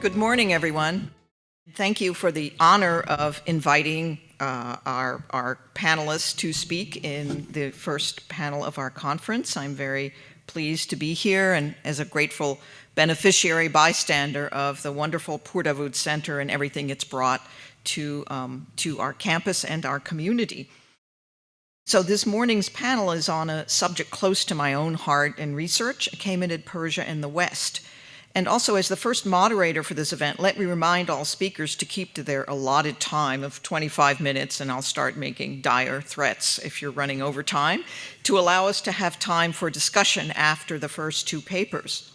Good morning, everyone. Thank you for the honor of inviting our panelists to speak in the first panel of our conference. I'm very pleased to be here and as a grateful beneficiary bystander of the wonderful Purdavud Center and everything it's brought to our campus and our community. So this morning's panel is on a subject close to my own heart and research, Achaemenid Persia and the West. And also, as the first moderator for this event, let me remind all speakers to keep to their allotted time of 25 minutes, and I'll start making dire threats if you're running over time, to allow us to have time for discussion after the first two papers.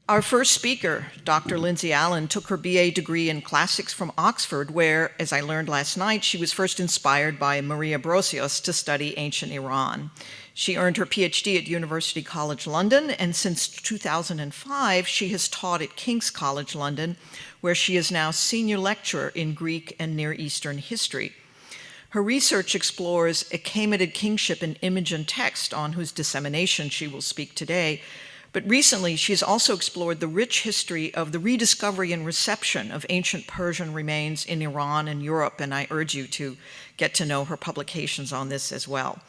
Our first speaker, Dr. Lindsay Allen, took her BA degree in classics from Oxford, where, as I learned last night, she was first inspired by Maria Brosius to study ancient Iran. She earned her PhD at University College London, and since 2005, she has taught at King's College London, where she is now senior lecturer in Greek and Near Eastern history. Her research explores Achaemenid kingship in image and text, on whose dissemination she will speak today. But recently, she has also explored the rich history of the rediscovery and reception of ancient Persian remains in Iran and Europe, and I urge you to get to know her publications on this as well.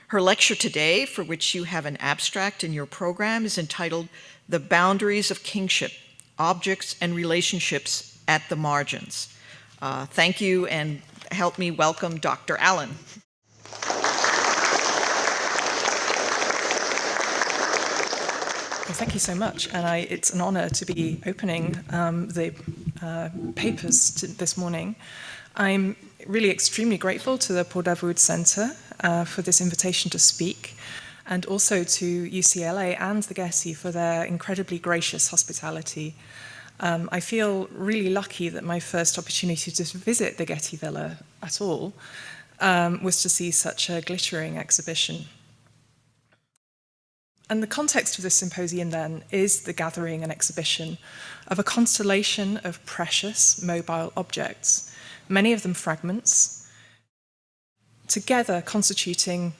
Her lecture today, for which you have an abstract in your program, is entitled The Boundaries of Kingship, Objects and Relationships at the Margins. Thank you, and help me welcome Dr. Allen. Well, thank you so much, and it's an honor to be opening the papers this morning. I'm really extremely grateful to the Purdavud Center for this invitation to speak, and also to UCLA and the Getty for their incredibly gracious hospitality. I feel really lucky that my first opportunity to visit the Getty Villa at all was to see such a glittering exhibition. And the context of this symposium then is the gathering and exhibition of a constellation of precious mobile objects, many of them fragments, together constituting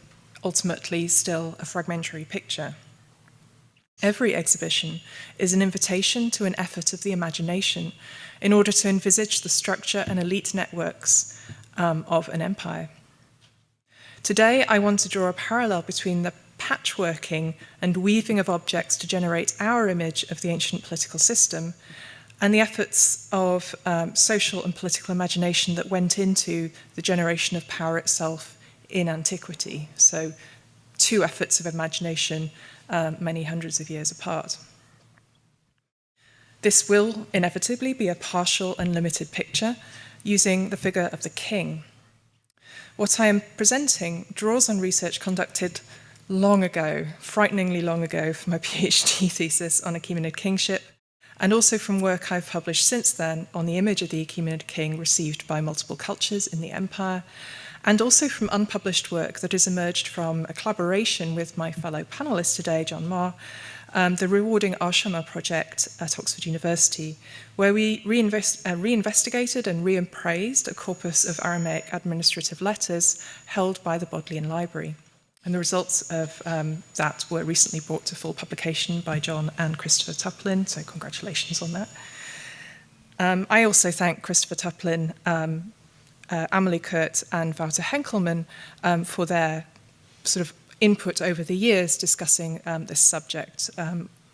ultimately still a fragmentary picture. Every exhibition is an invitation to an effort of the imagination in order to envisage the structure and elite networks of an empire. Today, I want to draw a parallel between the patchworking and weaving of objects to generate our image of the ancient political system and the efforts of social and political imagination that went into the generation of power itself in antiquity. So two efforts of imagination many hundreds of years apart. This will inevitably be a partial and limited picture using the figure of the king. What I am presenting draws on research conducted long ago, frighteningly long ago, for my PhD thesis on Achaemenid kingship, and also from work I've published since then on the image of the Achaemenid king received by multiple cultures in the empire, and also from unpublished work that has emerged from a collaboration with my fellow panelist today, John Marr, the rewarding Arshama project at Oxford University, where we reinvestigated and reappraised a corpus of Aramaic administrative letters held by the Bodleian Library. And the results of that were recently brought to full publication by John and Christopher Tuplin, so congratulations on that. I also thank Christopher Tuplin, Amelie Kurt and Wouter Henkelmann for their sort of input over the years discussing this subject,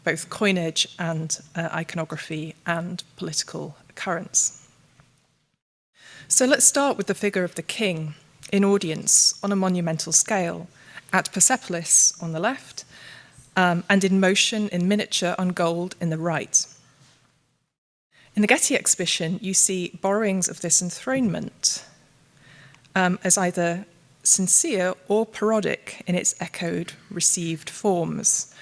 both coinage and iconography and political currents. So let's start with the figure of the king in audience on a monumental scale, at Persepolis on the left, and in motion in miniature on gold in the right. In the Getty exhibition, you see borrowings of this enthronement as either sincere or parodic in its echoed, received forms,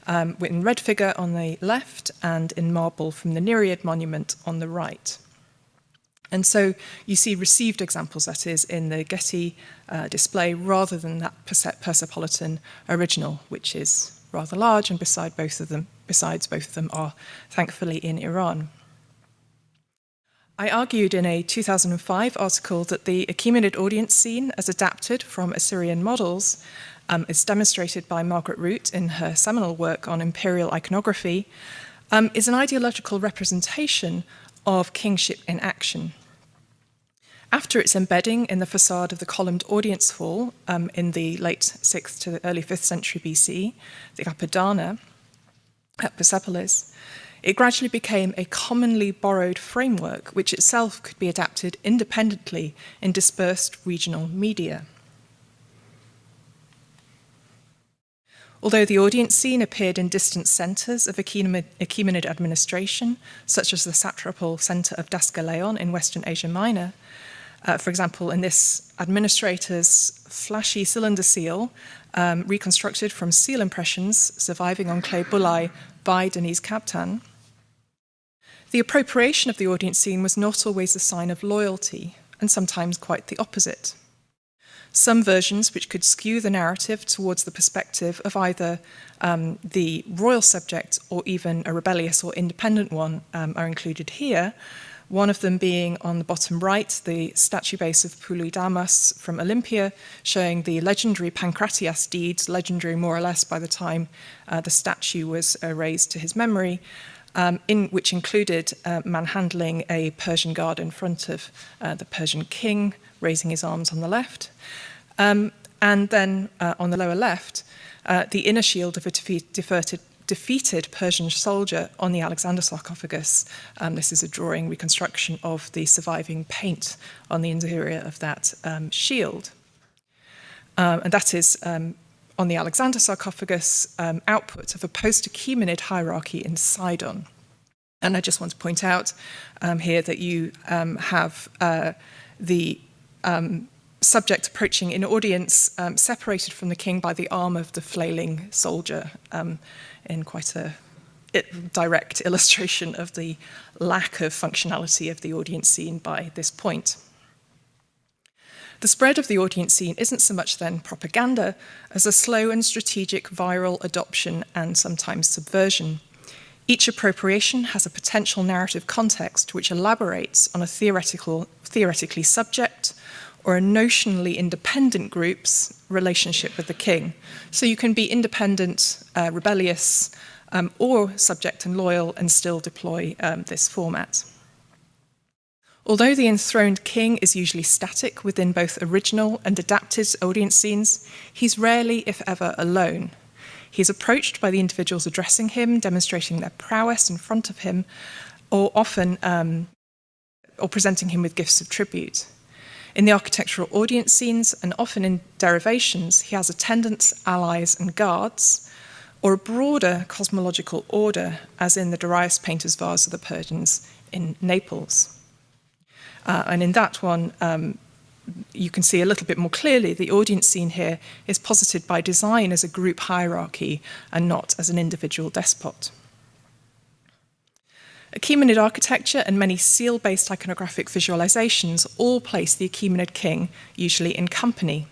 in red figure on the left and in marble from the Nereid monument on the right. And so you see received examples, that is, in the Getty display rather than that Persepolitan original, which is rather large, and besides both of them are thankfully in Iran. I argued in a 2005 article that the Achaemenid audience scene, as adapted from Assyrian models, is demonstrated by Margaret Root in her seminal work on imperial iconography, is an ideological representation of kingship in action. After its embedding in the facade of the columned audience hall in the late 6th to the early 5th century BC, the Apadana at Persepolis, it gradually became a commonly borrowed framework which itself could be adapted independently in dispersed regional media. Although the audience scene appeared in distant centres of Achaemenid administration, such as the satrapal centre of Daskaleon in Western Asia Minor, for example, in this administrator's flashy cylinder seal, reconstructed from seal impressions surviving on clay bullae by Denise Kaptan, the appropriation of the audience scene was not always a sign of loyalty, and sometimes quite the opposite. Some versions which could skew the narrative towards the perspective of either the royal subject or even a rebellious or independent one are included here, one of them being on the bottom right, the statue base of Polydamas from Olympia, showing the legendary Pancratias deeds, legendary more or less by the time the statue was raised to his memory, which included manhandling a Persian guard in front of the Persian king, raising his arms on the left. And then on the lower left, the inner shield of a defeated Persian soldier on the Alexander sarcophagus. This is a drawing reconstruction of the surviving paint on the interior of that shield. And that is on the Alexander sarcophagus output of a post-Achaemenid hierarchy in Sidon. And I just want to point out here that you have the subject approaching in audience separated from the king by the arm of the flailing soldier in quite a direct illustration of the lack of functionality of the audience scene by this point. The spread of the audience scene isn't so much then propaganda as a slow and strategic viral adoption and sometimes subversion. Each appropriation has a potential narrative context which elaborates on a theoretically subject or a notionally independent group's relationship with the king. So you can be independent, rebellious, or subject and loyal and still deploy this format. Although the enthroned king is usually static within both original and adapted audience scenes, he's rarely, if ever, alone. He's approached by the individuals addressing him, demonstrating their prowess in front of him, or often or presenting him with gifts of tribute. In the architectural audience scenes, and often in derivations, he has attendants, allies, and guards, or a broader cosmological order, as in the Darius painter's vase of the Persians in Naples. And in that one, you can see a little bit more clearly the audience scene here is posited by design as a group hierarchy and not as an individual despot. Achaemenid architecture and many seal-based iconographic visualizations all place the Achaemenid king usually in company.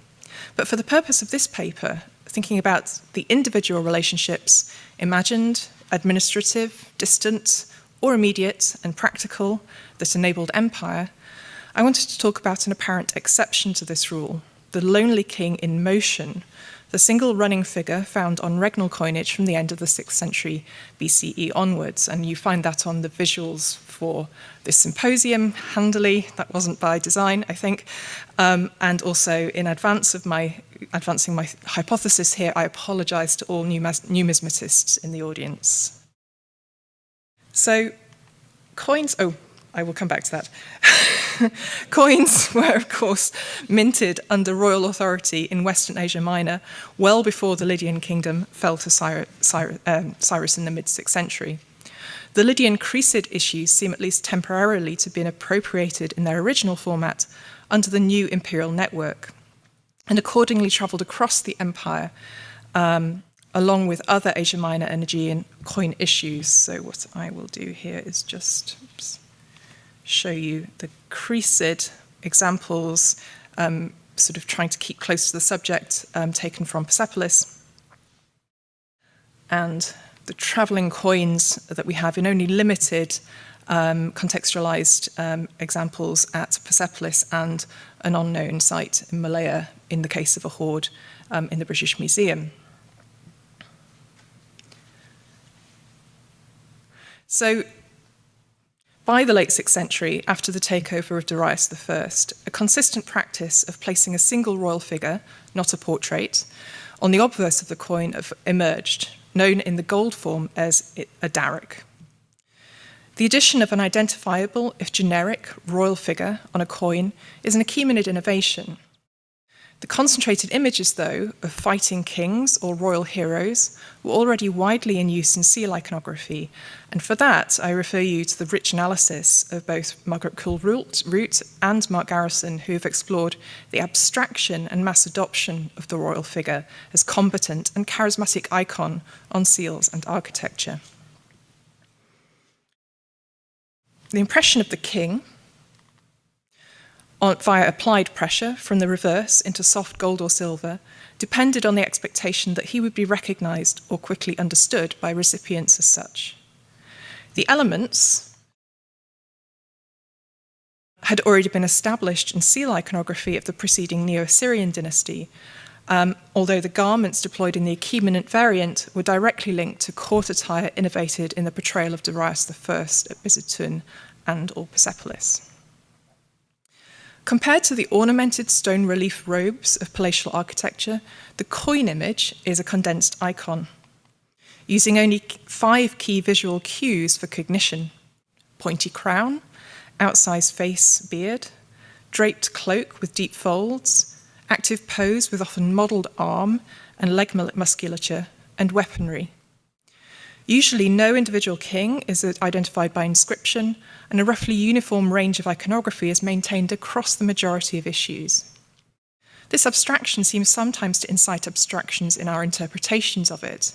But for the purpose of this paper, thinking about the individual relationships, imagined, administrative, distant, or immediate and practical, that enabled empire, I wanted to talk about an apparent exception to this rule, the lonely king in motion, the single running figure found on regnal coinage from the end of the 6th century BCE onwards. And you find that on the visuals for this symposium, handily, that wasn't by design, I think. And also in advance of advancing my hypothesis here, I apologize to all numismatists in the audience. So coins, I will come back to that. Coins were, of course, minted under royal authority in Western Asia Minor well before the Lydian kingdom fell to Cyrus in the mid-6th century. The Lydian Cresid issues seem at least temporarily to have been appropriated in their original format under the new imperial network, and accordingly travelled across the empire along with other Asia Minor and Aegean coin issues. So what I will do here is just show you the Cresid examples, sort of trying to keep close to the subject, taken from Persepolis. And the travelling coins that we have in only limited contextualized examples at Persepolis and an unknown site in Malaya in the case of a hoard in the British Museum. So, by the late 6th century, after the takeover of Darius I, a consistent practice of placing a single royal figure, not a portrait, on the obverse of the coin emerged, known in the gold form as a daric. The addition of an identifiable, if generic, royal figure on a coin is an Achaemenid innovation. The concentrated images, though, of fighting kings or royal heroes were already widely in use in seal iconography, and for that I refer you to the rich analysis of both Margaret Cool-Root and Mark Garrison, who have explored the abstraction and mass adoption of the royal figure as combatant and charismatic icon on seals and architecture. The impression of the king via applied pressure from the reverse into soft gold or silver depended on the expectation that he would be recognised or quickly understood by recipients as such. The elements had already been established in seal iconography of the preceding Neo-Assyrian dynasty, although the garments deployed in the Achaemenid variant were directly linked to court attire innovated in the portrayal of Darius I at Bizertun and or Persepolis. Compared to the ornamented stone relief robes of palatial architecture, the coin image is a condensed icon, using only 5 key visual cues for cognition: pointy crown, outsized face, beard, draped cloak with deep folds, active pose with often modelled arm and leg musculature, and weaponry. Usually no individual king is identified by inscription, and a roughly uniform range of iconography is maintained across the majority of issues. This abstraction seems sometimes to incite abstractions in our interpretations of it.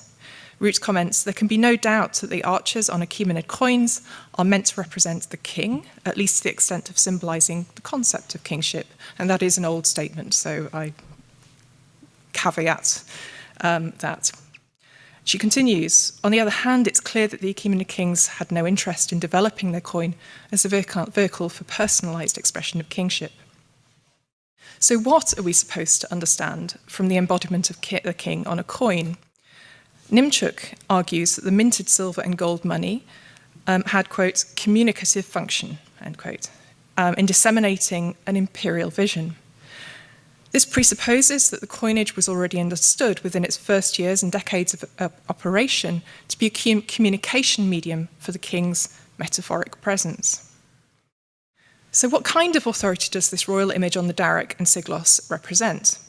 Root comments, there can be no doubt that the arches on Achaemenid coins are meant to represent the king, at least to the extent of symbolising the concept of kingship, and that is an old statement, so I caveat that. She continues, on the other hand, it's clear that the Achaemenid kings had no interest in developing their coin as a vehicle for personalised expression of kingship. So what are we supposed to understand from the embodiment of the king on a coin? Nimchuk argues that the minted silver and gold money had, quote, communicative function, end quote, in disseminating an imperial vision. This presupposes that the coinage was already understood within its first years and decades of operation to be a communication medium for the king's metaphoric presence. So what kind of authority does this royal image on the daric and siglos represent?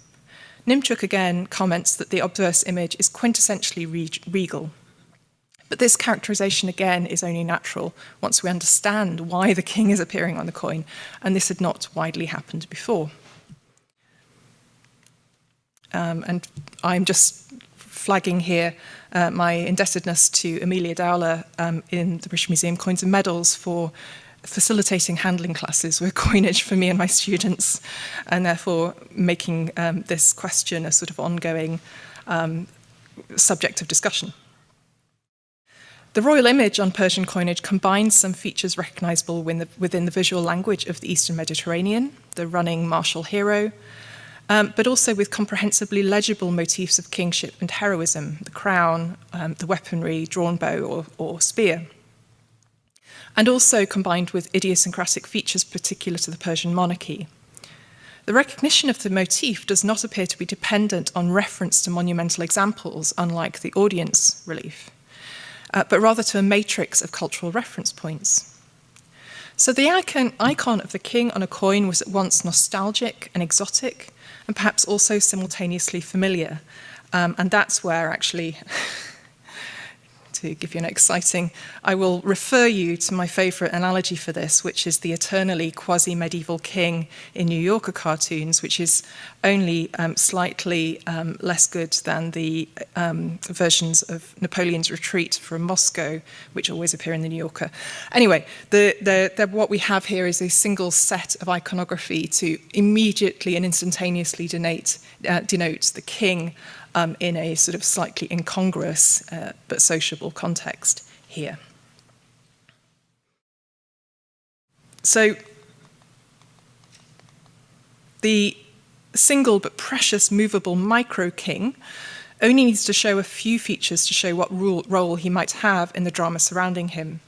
Nimchuk again comments that the obverse image is quintessentially regal. But this characterization again is only natural once we understand why the king is appearing on the coin, and this had not widely happened before. And I'm just flagging here my indebtedness to Amelia Dowler in the British Museum Coins and Medals for facilitating handling classes with coinage for me and my students, and therefore making this question a sort of ongoing subject of discussion. The royal image on Persian coinage combines some features recognisable within the visual language of the Eastern Mediterranean, the running martial hero, but also with comprehensively legible motifs of kingship and heroism, the crown, the weaponry, drawn bow or spear, and also combined with idiosyncratic features particular to the Persian monarchy. The recognition of the motif does not appear to be dependent on reference to monumental examples, unlike the audience relief, but rather to a matrix of cultural reference points. So the icon of the king on a coin was at once nostalgic and exotic, and perhaps also simultaneously familiar. And that's where actually, to give you an exciting, I will refer you to my favourite analogy for this, which is the eternally quasi-medieval king in New Yorker cartoons, which is only slightly less good than the versions of Napoleon's retreat from Moscow, which always appear in the New Yorker. Anyway, what we have here is a single set of iconography to immediately and instantaneously denote the king in a sort of slightly incongruous but sociable context here. So the single but precious movable micro-king only needs to show a few features to show what role he might have in the drama surrounding him.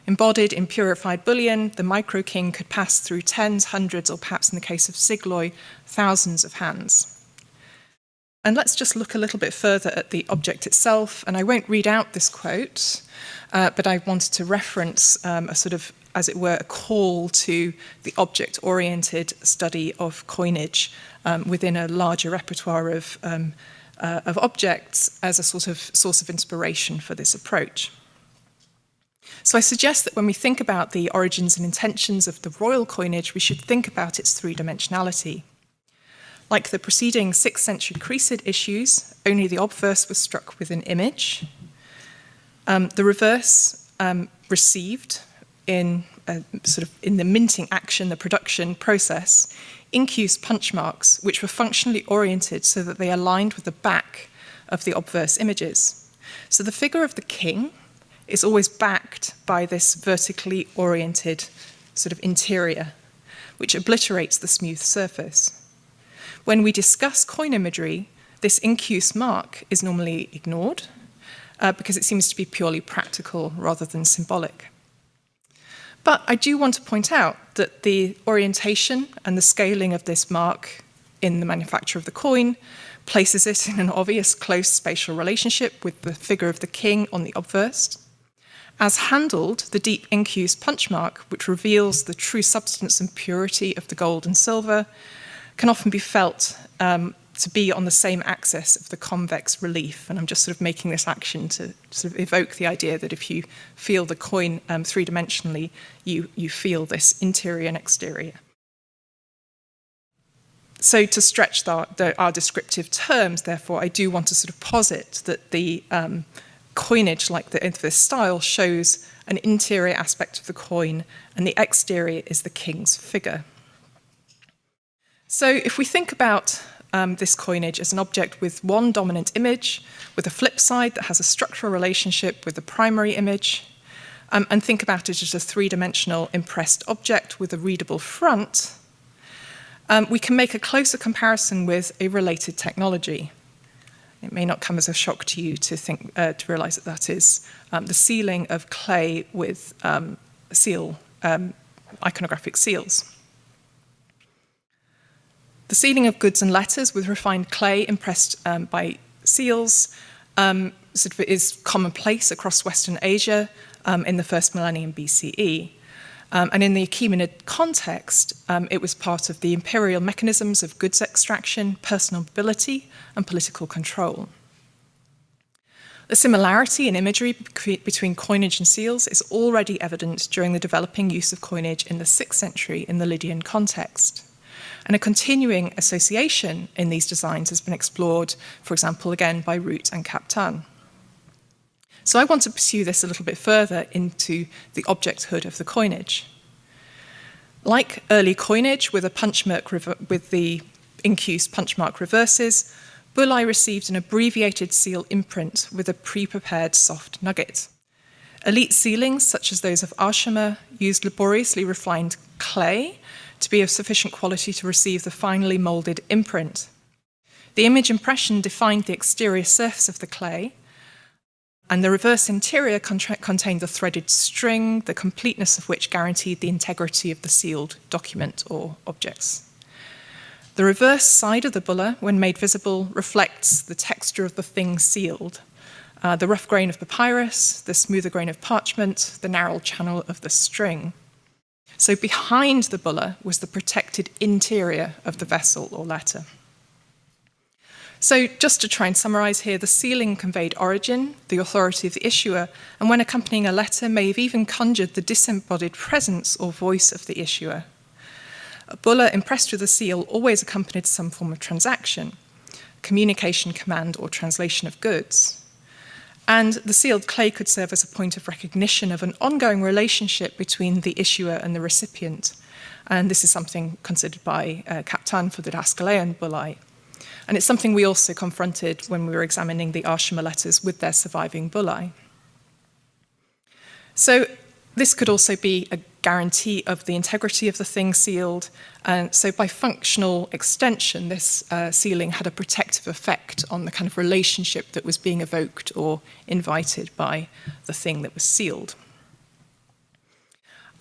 Embodied in purified bullion, the micro-king could pass through tens, hundreds, or perhaps in the case of Sigloi, thousands of hands. And let's just look a little bit further at the object itself. And I won't read out this quote, but I wanted to reference a sort of, as it were, a call to the object-oriented study of coinage within a larger repertoire of objects as a sort of source of inspiration for this approach. So I suggest that when we think about the origins and intentions of the royal coinage, we should think about its three-dimensionality. Like the preceding 6th century Cresid issues, only the obverse was struck with an image. The reverse received in in the minting action, the production process, incuse punch marks, which were functionally oriented so that they aligned with the back of the obverse images. So the figure of the king is always backed by this vertically oriented sort of interior, which obliterates the smooth surface. When we discuss coin imagery, this incuse mark is normally ignored because it seems to be purely practical rather than symbolic. But I do want to point out that the orientation and the scaling of this mark in the manufacture of the coin places it in an obvious close spatial relationship with the figure of the king on the obverse. As handled, the deep incuse punch mark, which reveals the true substance and purity of the gold and silver, can often be felt to be on the same axis of the convex relief. And I'm just sort of making this action to sort of evoke the idea that if you feel the coin three-dimensionally, you feel this interior and exterior. So to stretch our descriptive terms, therefore, I do want to sort of posit that the coinage, like this style, shows an interior aspect of the coin, and the exterior is the king's figure. So if we think about this coinage as an object with one dominant image, with a flip side that has a structural relationship with the primary image, and think about it as a three-dimensional impressed object with a readable front, we can make a closer comparison with a related technology. It may not come as a shock to you to realize that that is the sealing of clay with iconographic seals. The sealing of goods and letters with refined clay impressed by seals is commonplace across Western Asia in the first millennium BCE. And in the Achaemenid context, it was part of the imperial mechanisms of goods extraction, personal mobility, and political control. The similarity in imagery between coinage and seals is already evident during the developing use of coinage in the 6th century in the Lydian context. And a continuing association in these designs has been explored, for example, again by Root and Captan. So I want to pursue this a little bit further into the objecthood of the coinage. Like early coinage with the incuse punch mark reverses, bullae received an abbreviated seal imprint with a pre-prepared soft nugget. Elite sealings, such as those of Achaemenid, used laboriously refined clay to be of sufficient quality to receive the finely molded imprint. The image impression defined the exterior surface of the clay, and the reverse interior contained the threaded string, the completeness of which guaranteed the integrity of the sealed document or objects. The reverse side of the bulla, when made visible, reflects the texture of the thing sealed, the rough grain of papyrus, the smoother grain of parchment, the narrow channel of the string. So behind the bulla was the protected interior of the vessel or letter. So just to try and summarize here, the sealing conveyed origin, the authority of the issuer, and when accompanying a letter may have even conjured the disembodied presence or voice of the issuer. A bulla impressed with a seal always accompanied some form of transaction, communication, command, or translation of goods. And the sealed clay could serve as a point of recognition of an ongoing relationship between the issuer and the recipient. And this is something considered by Captan for the Daskalean bullae. And it's something we also confronted when we were examining the Achaemenid letters with their surviving bullae. So this could also be a guarantee of the integrity of the thing sealed. And so by functional extension, this sealing had a protective effect on the kind of relationship that was being evoked or invited by the thing that was sealed.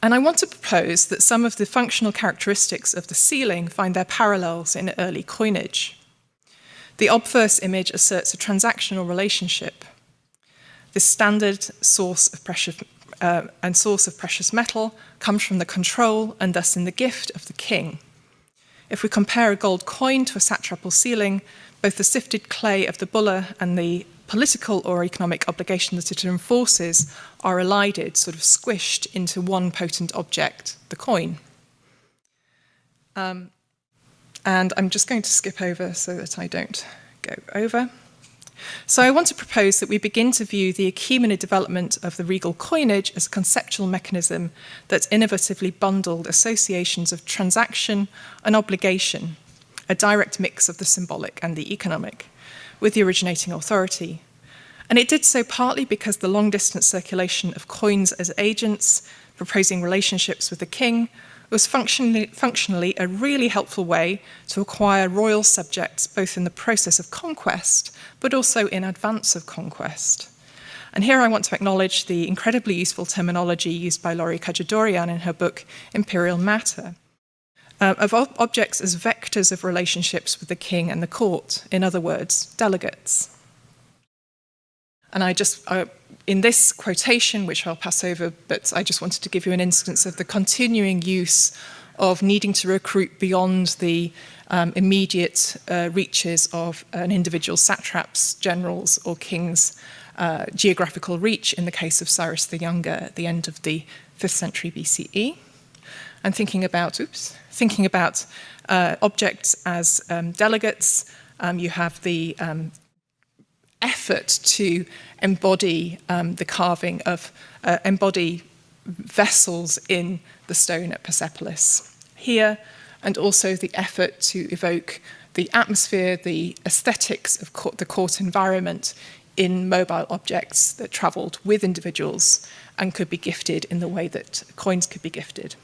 And I want to propose that some of the functional characteristics of the ceiling find their parallels in early coinage. The obverse image asserts a transactional relationship. The standard source of precious metal comes from the control and thus in the gift of the king. If we compare a gold coin to a satrapal ceiling, both the sifted clay of the bulla and the political or economic obligation that it enforces are elided, sort of squished into one potent object, the coin. And I'm just going to skip over so that I don't go over. So I want to propose that we begin to view the Achaemenid development of the regal coinage as a conceptual mechanism that innovatively bundled associations of transaction and obligation, a direct mix of the symbolic and the economic, with the originating authority. And it did so partly because the long-distance circulation of coins as agents, proposing relationships with the king, was functionally a really helpful way to acquire royal subjects, both in the process of conquest, but also in advance of conquest. And here I want to acknowledge the incredibly useful terminology used by Laurie Kajadorian in her book, Imperial Matter, of objects as vectors of relationships with the king and the court, in other words, delegates. And in this quotation, which I'll pass over, but I just wanted to give you an instance of the continuing use of needing to recruit beyond the immediate reaches of an individual satrap's, generals, or king's geographical reach in the case of Cyrus the Younger at the end of the 5th century BCE. And thinking about objects as delegates, you have the effort to embody the carving of, embody vessels in the stone at Persepolis here, and also the effort to evoke the atmosphere, the aesthetics of the court environment in mobile objects that travelled with individuals and could be gifted in the way that coins could be gifted.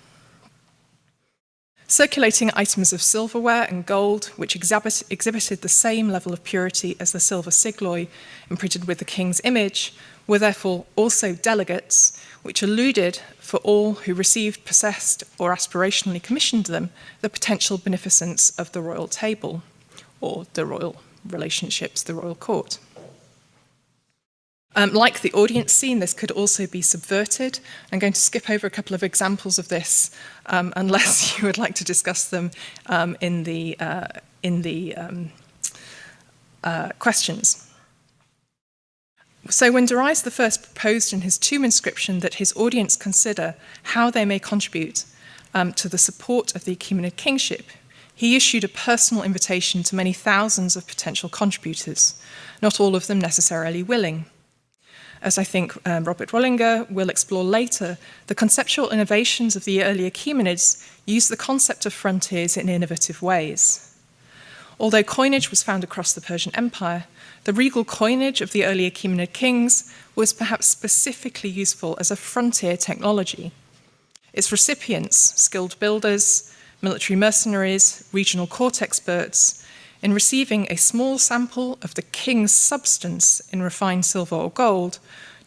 Circulating items of silverware and gold, which exhibited the same level of purity as the silver sigloi imprinted with the king's image, were therefore also delegates, which alluded, for all who received, possessed, or aspirationally commissioned them, the potential beneficence of the royal table, or the royal relationships, the royal court. Like the audience scene, this could also be subverted. I'm going to skip over a couple of examples of this, unless you would like to discuss them in the questions. So when Darius I proposed in his tomb inscription that his audience consider how they may contribute to the support of the Achaemenid kingship, he issued a personal invitation to many thousands of potential contributors, not all of them necessarily willing. As I think Robert Rollinger will explore later, the conceptual innovations of the early Achaemenids used the concept of frontiers in innovative ways. Although coinage was found across the Persian Empire, the regal coinage of the early Achaemenid kings was perhaps specifically useful as a frontier technology. Its recipients, skilled builders, military mercenaries, regional court experts, in receiving a small sample of the king's substance in refined silver or gold,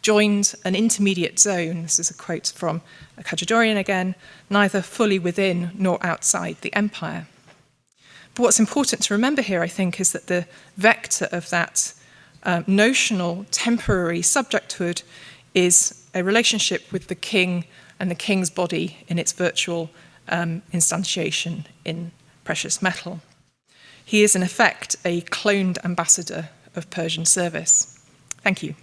joined an intermediate zone, this is a quote from Kajadorian again, neither fully within nor outside the empire. But what's important to remember here, I think, is that the vector of that notional, temporary subjecthood is a relationship with the king and the king's body in its virtual instantiation in precious metal. He is, in effect, a cloned ambassador of Persian service. Thank you.